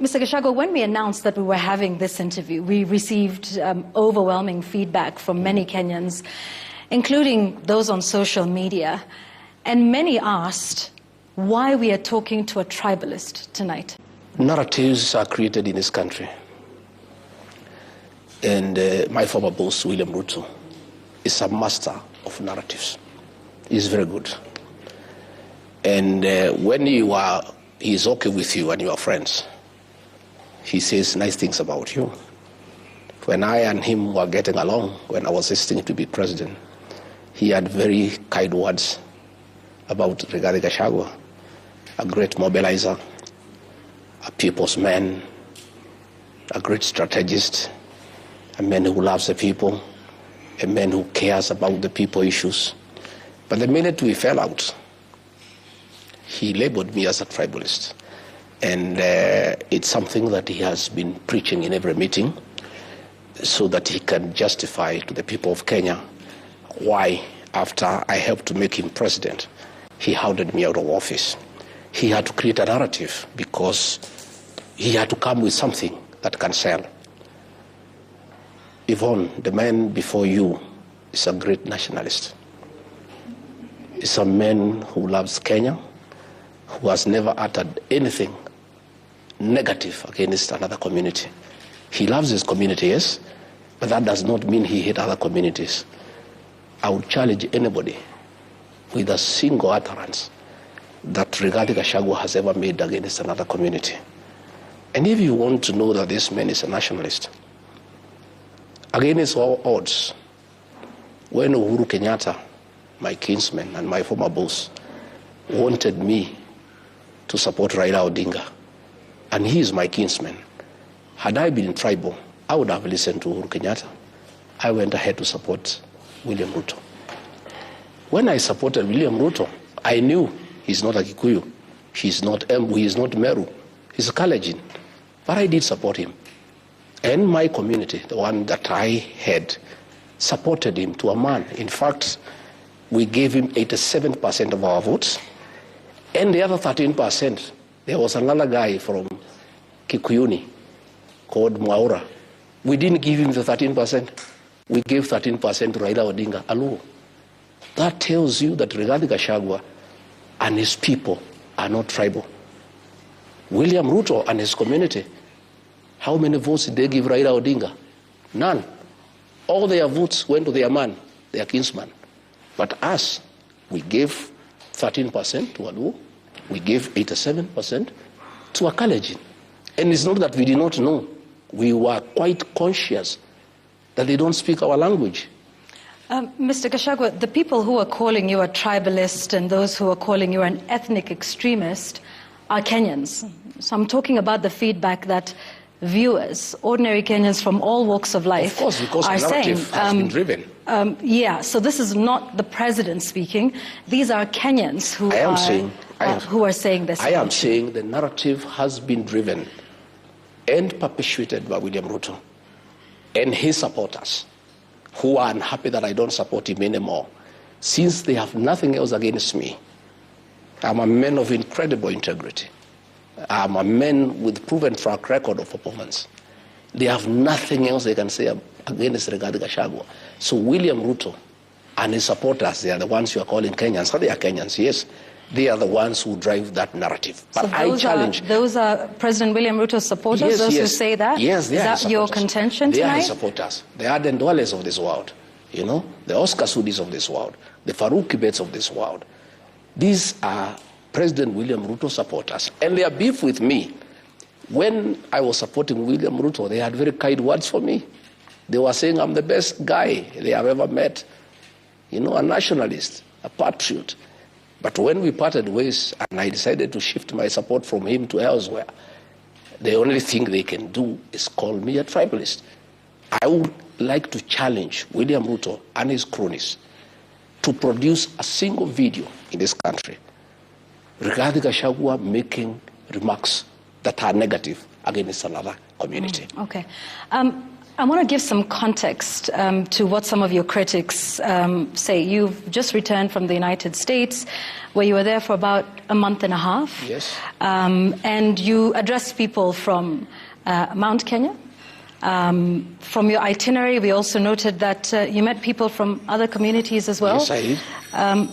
Mr. Gachagua, when we announced that we were having this interview, we received overwhelming feedback from many Kenyans, including those on social media, and many asked why we are talking to a tribalist tonight. Narratives are created in this country, and my former boss, William Ruto, is a master of narratives. He's very good. And when he's okay with you and you are friends, he says nice things about you. When I and him were getting along, when I was assisting to be president, he had very kind words about Rigathi Gachagua, a great mobilizer, a people's man, a great strategist, a man who loves the people, a man who cares about the people issues. But the minute we fell out, he labeled me as a tribalist. And it's something that he has been preaching in every meeting so that he can justify to the people of Kenya why, after I helped to make him president, he hounded me out of office. He had to create a narrative because he had to come with something that can sell. Yvonne, the man before you is a great nationalist. He's a man who loves Kenya, who has never uttered anything negative against another community. He loves his community, yes, but that does not mean he hates other communities. I would challenge anybody with a single utterance that Rigathi Gachagua has ever made against another community. And if you want to know that this man is a nationalist, against all odds, when Uhuru Kenyatta, my kinsman and my former boss, wanted me to support Railaodinga, and he is my kinsman, had I been tribal, I would have listened to Uhuru Kenyatta. I went ahead to support William Ruto. When I supported William Ruto, I knew he's not a Kikuyu, he's not Embu, he's not Meru, he's a Kalenjin, but I did support him. And my community, the one that I had, supported him to a man. In fact, we gave him 87% of our votes, and the other 13%, there was another guy from Kikuyuni called Mwaura. We didn't give him the 13%. We gave 13% to Railaodinga alone. That tells you that Rigathi Gachagua and his people are not tribal. William Ruto and his community, how many votes did they give Railaodinga? None. All their votes went to their man, their kinsman. But us, we gave 13% to Aluo. We gave 87% to a Kalenjin. And it's not that we did not know. We were quite conscious that they don't speak our language. Mr. Gachagua, the people who are calling you a tribalist and those who are calling you an ethnic extremist are Kenyans. So I'm talking about the feedback that viewers, ordinary Kenyans from all walks of life, of course, because are the narrative saying, has been driven. Yeah, so this is not the president speaking. These are Kenyans who are saying this. I am saying the narrative has been driven and perpetuated by William Ruto and his supporters, who are unhappy that I don't support him anymore, since they have nothing else against me. I'm a man of incredible integrity. I'm a man with proven track record of performance. They have nothing else they can say against Rigathi Gachagua. So William Ruto and his supporters, they are the ones you are calling Kenyans. So they are Kenyans, yes. They are the ones who drive that narrative. But so I challenge... those are President William Ruto's supporters, yes, those yes. who say that? Yes, they are Is that your contention tonight? They are his tonight? supporters. They are the Ndwales of this world, you know, the Oscar Sudis of this world, the Farouk Kibets of this world. These are President William Ruto supporters, and they are beef with me. When I was supporting William Ruto, they had very kind words for me. They were saying I'm the best guy they have ever met, you know, a nationalist, a patriot. But when we parted ways and I decided to shift my support from him to elsewhere, the only thing they can do is call me a tribalist. I would like to challenge William Ruto and his cronies to produce a single video in this country, Rigathi Gachagua making remarks that are negative against another community. Okay. I want to give some context to what some of your critics say. You've just returned from the United States, where you were there for about a month and a half. Yes. And you addressed people from Mount Kenya. From your itinerary, we also noted that you met people from other communities as well. Yes, I did.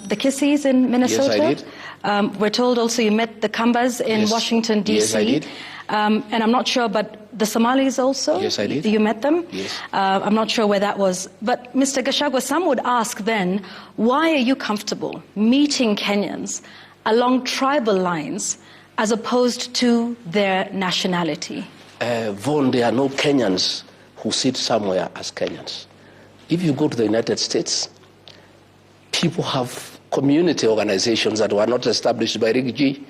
The Kisis in Minnesota. Yes, I did. We're told also you met the Kambas in Washington, D.C. Yes, I did. And I'm not sure, but the Somalis also? Yes, I did. You met them? Yes. I'm not sure where that was. But Mr. Gachagua, some would ask then, why are you comfortable meeting Kenyans along tribal lines as opposed to their nationality? Yvonne, there are no Kenyans who sit somewhere as Kenyans. If you go to the United States, people have community organizations that were not established by Rigathi.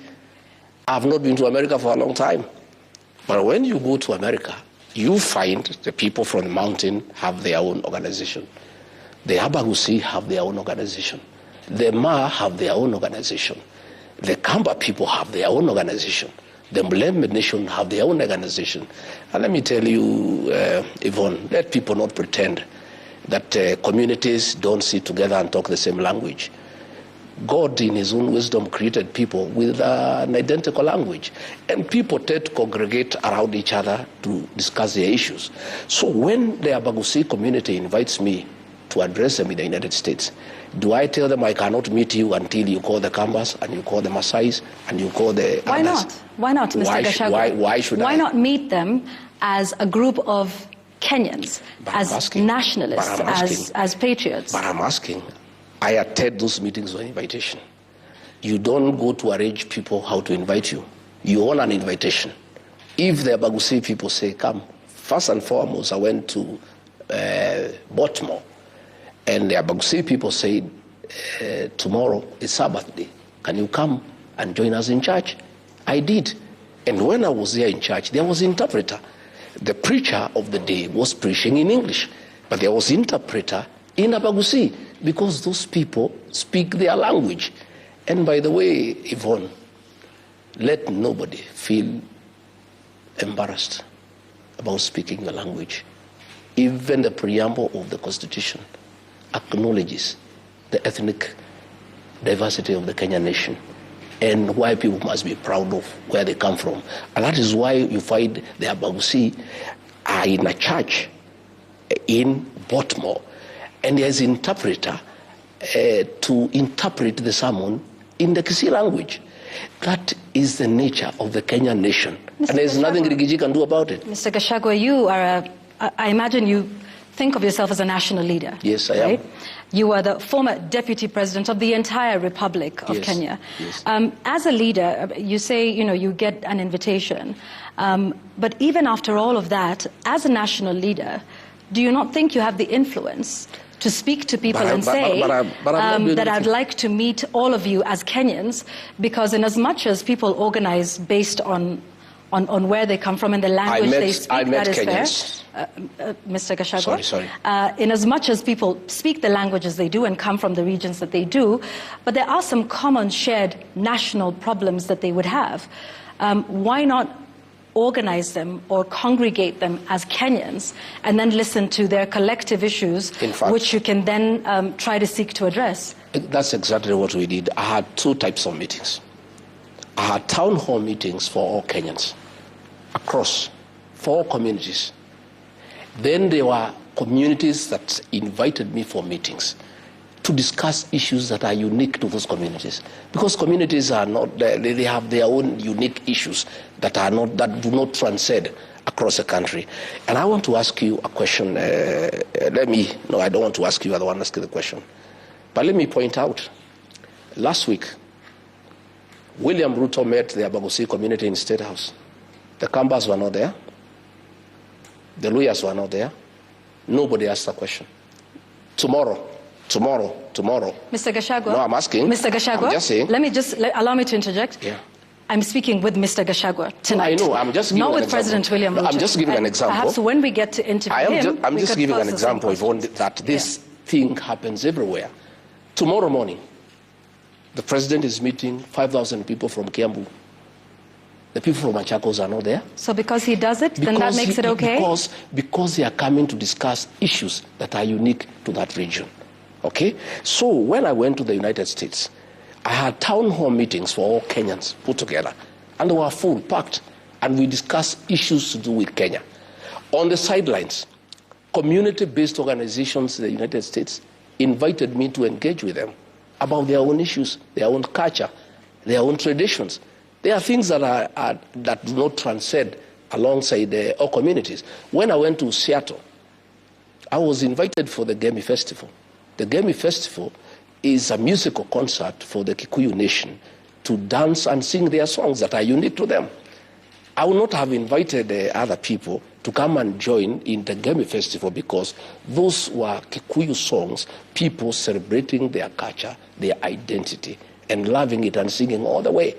I have not been to America for a long time. But when you go to America, you find the people from the mountain have their own organization. The Abagusi have their own organization. The Ma have their own organization. The Kamba people have their own organization. The Mlembe nation have their own organization. And let me tell you, Yvonne, let people not pretend that communities don't sit together and talk the same language. God, in his own wisdom, created people with an identical language. And people tend to congregate around each other to discuss their issues. So when the Abagusi community invites me to address them in the United States, do I tell them I cannot meet you until you call the Kambas and you call the Maasais and you call the Why others? not? Why not, Mr. Gachagua? Why should I? Why not meet them as a group of Kenyans, as nationalists, as patriots? But I'm asking, I attend those meetings on invitation. You don't go to arrange people how to invite you. You own an invitation. If the Abagusi people say, come, first and foremost, I went to Baltimore, and the Abagusi people said, tomorrow is Sabbath day. Can you come and join us in church? I did. And when I was there in church, there was an interpreter. The preacher of the day was preaching in English, but there was an interpreter in Abagusi, because those people speak their language. And by the way, Yvonne, let nobody feel embarrassed about speaking the language. Even the preamble of the Constitution acknowledges the ethnic diversity of the Kenyan nation and why people must be proud of where they come from. And that is why you find the Abagusi are in a church in Baltimore, and there's an interpreter to interpret the sermon in the Kisii language. That is the nature of the Kenyan nation. Mr. And there's nothing Rigathi can do about it. Mr. Gachagua, you are I imagine you think of yourself as a national leader. Yes, I am. You are the former Deputy President of the entire Republic of Kenya. Yes. As a leader, you say, you get an invitation. But even after all of that, as a national leader, do you not think you have the influence to speak to people and say that I'd like to meet all of you as Kenyans, because in as much as people organize based on where they come from and the language they speak, that is Kenyans. fair. Mr. Gachagua. Sorry. In as much as people speak the languages they do and come from the regions that they do, but there are some common shared national problems that they would have. Why not organize them or congregate them as Kenyans and then listen to their collective issues, which you can then try to seek to address? That's exactly what we did. I had two types of meetings. I had town hall meetings for all Kenyans, across 4 communities. Then there were communities that invited me for meetings to discuss issues that are unique to those communities. Because communities are not, they have their own unique issues that do not transcend across the country. And I want to ask you a question. No, I don't want to ask you, I don't want to ask you the question. But let me point out, last week, William Ruto met the Abagusi community in State House. The Kambas were not there. The Luyas were not there. Nobody asked a question. Tomorrow. Mr. Gachagua. No, I'm asking. Mr. Gachagua. I'm just saying. Allow me to interject. Yeah. I'm speaking with Mr. Gachagua tonight. No, I know. I'm just giving not an with example. President William Ruto. I'm just giving an example. Perhaps when we get to interview him, I'm just giving an example, Yvonne, that this thing happens everywhere. Tomorrow morning, the president is meeting 5,000 people from Kiambu. The people from Machakos are not there. So because he does it, then that makes it okay? Because they are coming to discuss issues that are unique to that region. Okay? So when I went to the United States, I had town hall meetings for all Kenyans put together. And they were full, packed. And we discussed issues to do with Kenya. On the sidelines, community-based organizations in the United States invited me to engage with them about their own issues, their own culture, their own traditions. There are things that do not transcend alongside all communities. When I went to Seattle, I was invited for the Gemi Festival. The Gemi Festival is a musical concert for the Kikuyu nation to dance and sing their songs that are unique to them. I would not have invited other people to come and join in the Gemi Festival because those were Kikuyu songs, people celebrating their culture, their identity, and loving it and singing all the way.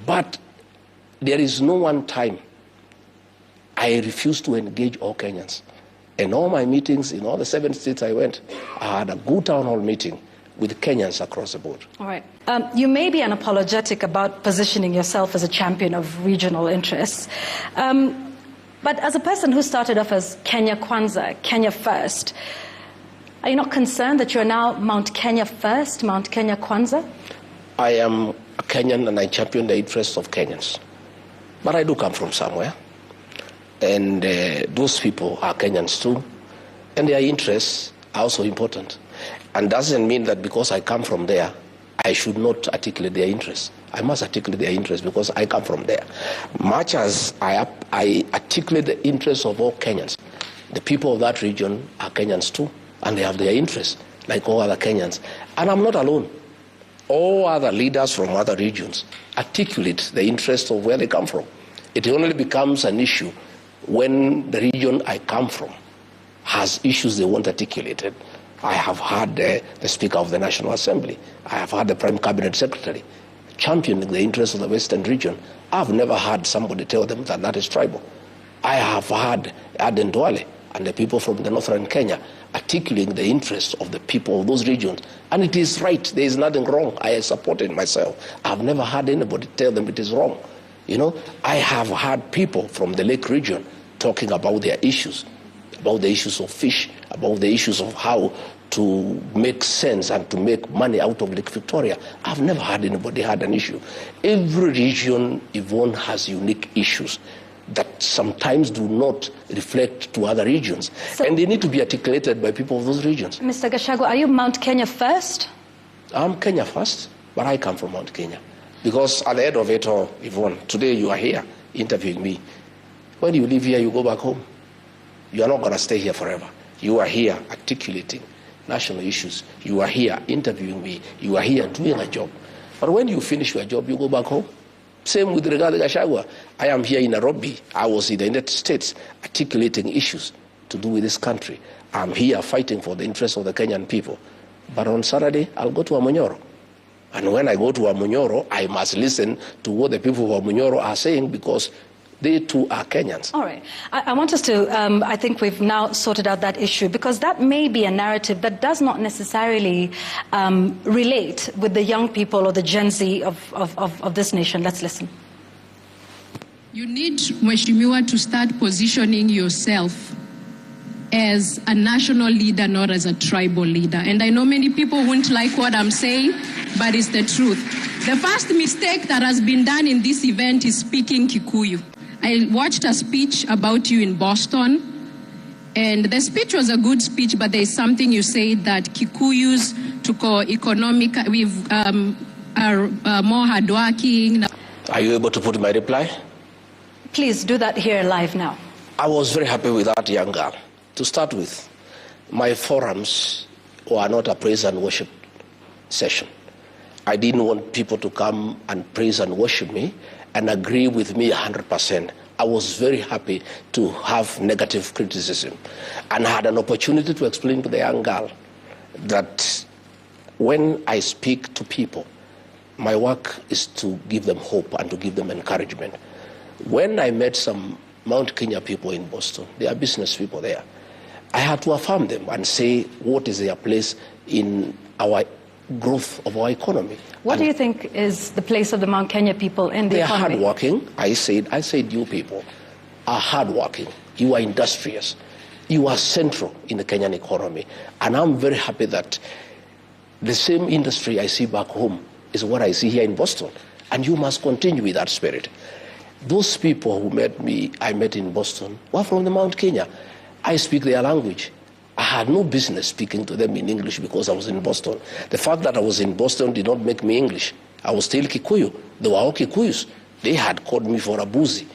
But there is no one time I refused to engage all Kenyans. In all my meetings, in all the 7 states I went, I had a good town hall meeting with Kenyans across the board. All right. You may be unapologetic about positioning yourself as a champion of regional interests. But as a person who started off as Kenya Kwanza, Kenya First, are you not concerned that you're now Mount Kenya First, Mount Kenya Kwanza? I am a Kenyan and I champion the interests of Kenyans. But I do come from somewhere. And those people are Kenyans too. And their interests are also important. And doesn't mean that because I come from there, I should not articulate their interests. I must articulate their interests because I come from there. Much as I articulate the interests of all Kenyans, the people of that region are Kenyans too. And they have their interests, like all other Kenyans. And I'm not alone. All other leaders from other regions articulate the interests of where they come from. It only becomes an issue when the region I come from has issues they want articulated. I have had the Speaker of the National Assembly. I have had the Prime Cabinet Secretary championing the interests of the Western region. I've never had somebody tell them that that is tribal. I have had Aden Duale and the people from the northern Kenya articulating the interests of the people of those regions. And it is right. There is nothing wrong. I support it myself. I've never had anybody tell them it is wrong. You know, I have had people from the Lake region talking about their issues, about the issues of fish, about the issues of how to make sense and to make money out of Lake Victoria. I've never had anybody had an issue. Every region, Yvonne, has unique issues that sometimes do not reflect to other regions. So, and they need to be articulated by people of those regions. Mr. Gachagua, are you Mount Kenya First? I'm Kenya First, but I come from Mount Kenya. Because at the end of it all, Yvonne, today you are here interviewing me. When you leave here, you go back home. You are not going to stay here forever. You are here articulating national issues. You are here interviewing me. You are here doing a job. But when you finish your job, you go back home. Same with Rigathi Gachagua. I am here in Nairobi. I was in the United States articulating issues to do with this country. I'm here fighting for the interests of the Kenyan people. But on Saturday, I'll go to Amunyoro. And when I go to Amunyoro, I must listen to what the people of Amunyoro are saying because they too are Kenyans. All right. I want us to, I think we've now sorted out that issue because that may be a narrative that does not necessarily relate with the young people or the Gen Z of this nation. Let's listen. You need, Mheshimiwa, to start positioning yourself as a national leader, not as a tribal leader. And I know many people won't like what I'm saying, but it's the truth. The first mistake that has been done in this event is speaking Kikuyu. I watched a speech about you in Boston, and the speech was a good speech, but there's something you said that Kikuyus economic, are more hardworking. Are you able to put my reply? Please do that here live now. I was very happy with that young girl. To start with, my forums were not a praise and worship session. I didn't want people to come and praise and worship me and agree with me 100%. I was very happy to have negative criticism and had an opportunity to explain to the young girl that when I speak to people, my work is to give them hope and to give them encouragement. When I met some Mount Kenya people in Boston, they are business people there, I had to affirm them and say what is their place in our growth of our economy. What do you think is the place of the Mount Kenya people in the economy? They are hardworking. I said you people are hardworking. You are industrious. You are central in the Kenyan economy. And I'm very happy that the same industry I see back home is what I see here in Boston. And you must continue with that spirit. Those people who I met in Boston were from the Mount Kenya. I speak their language. I had no business speaking to them in English because I was in Boston. The fact that I was in Boston did not make me English. I was still Kikuyu. They were all Kikuyus. They had called me for a boozy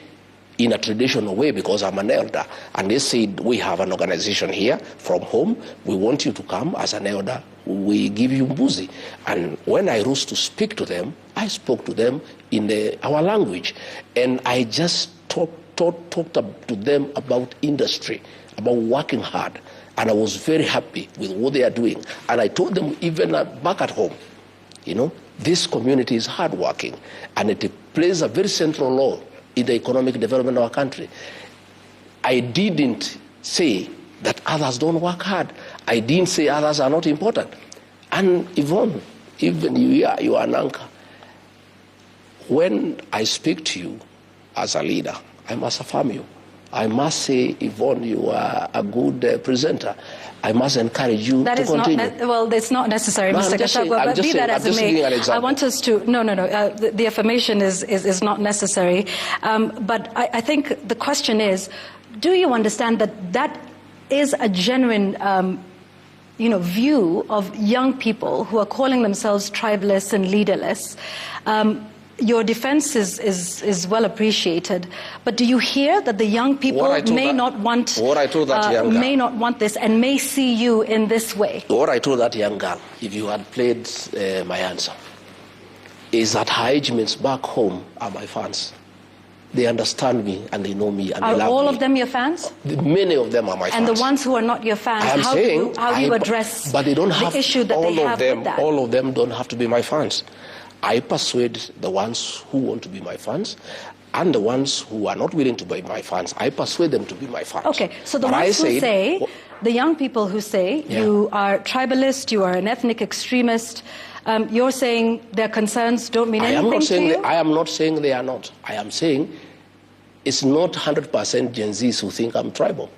in a traditional way because I'm an elder. And they said, we have an organization here from home. We want you to come as an elder. We give you boozy. And when I rose to speak to them, I spoke to them in our language. And I just talked to them about industry, about working hard. And I was very happy with what they are doing. And I told them even back at home, this community is hardworking and it plays a very central role in the economic development of our country. I didn't say that others don't work hard. I didn't say others are not important. And Yvonne, even you are an anchor. When I speak to you as a leader, I must affirm you. I must say, Yvonne, you are a good presenter. I must encourage you to continue. Well, it's not necessary, Mr. Gachagua, but be that as it may, I want us to, the affirmation is not necessary. But I think the question is, do you understand that is a genuine view of young people who are calling themselves tribalists and leaderless? Your defense is well appreciated, but do you hear that the young people may not want this and may see you in this way? What I told that young girl, if you had played my answer, is that her age mates back home are my fans. They understand me and they know me and they love me. Are all of them your fans? Many of them are my fans. And the ones who are not your fans, how do you address but they don't have the issue that they have with that? All of them don't have to be my fans. I persuade the ones who want to be my fans, and the ones who are not willing to be my fans, I persuade them to be my fans. Okay, so the the young people who say you are tribalist, you are an ethnic extremist, you're saying their concerns don't mean anything to you? I am not saying they are not. I am saying it's not 100% Gen Zs who think I'm tribal.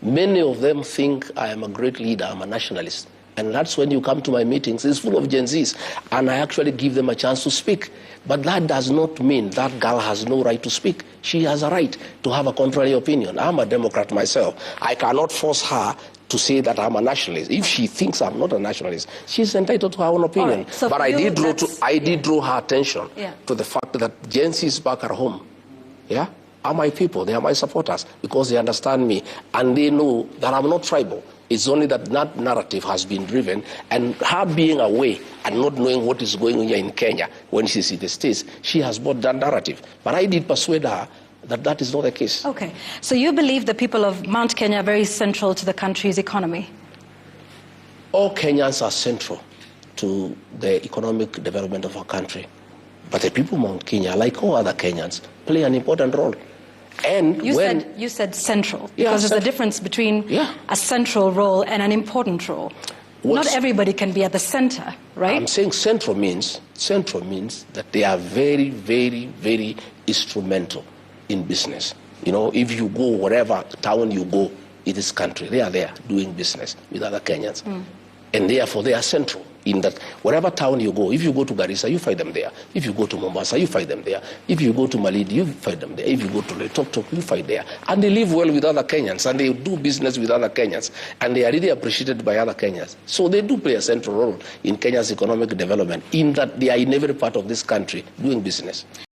Many of them think I am a great leader, I'm a nationalist. And that's when you come to my meetings, it's full of Gen Zs. And I actually give them a chance to speak. But that does not mean that girl has no right to speak. She has a right to have a contrary opinion. I'm a Democrat myself. I cannot force her to say that I'm a nationalist. If she thinks I'm not a nationalist, she's entitled to her own opinion. Right. So but I did draw her attention to the fact that Gen Zs back at home, are my people. They are my supporters because they understand me and they know that I'm not tribal. It's only that narrative has been driven, and her being away and not knowing what is going on here in Kenya when she's in the States, she has bought that narrative. But I did persuade her that that is not the case. Okay. So you believe the people of Mount Kenya are very central to the country's economy? All Kenyans are central to the economic development of our country. But the people of Mount Kenya, like all other Kenyans, play an important role. And you said central, because there's a difference between a central role and an important role. Not everybody can be at the center, right? I'm saying central means that they are very, very, very instrumental in business. If you go wherever town you go in this country, they are there doing business with other Kenyans. And therefore they are central in that wherever town you go, if you go to Garissa, you find them there. If you go to Mombasa, you find them there. If you go to Malindi, you find them there. If you go to Leptoktok, you find there. And they live well with other Kenyans, and they do business with other Kenyans, and they are really appreciated by other Kenyans. So they do play a central role in Kenya's economic development, in that they are in every part of this country doing business.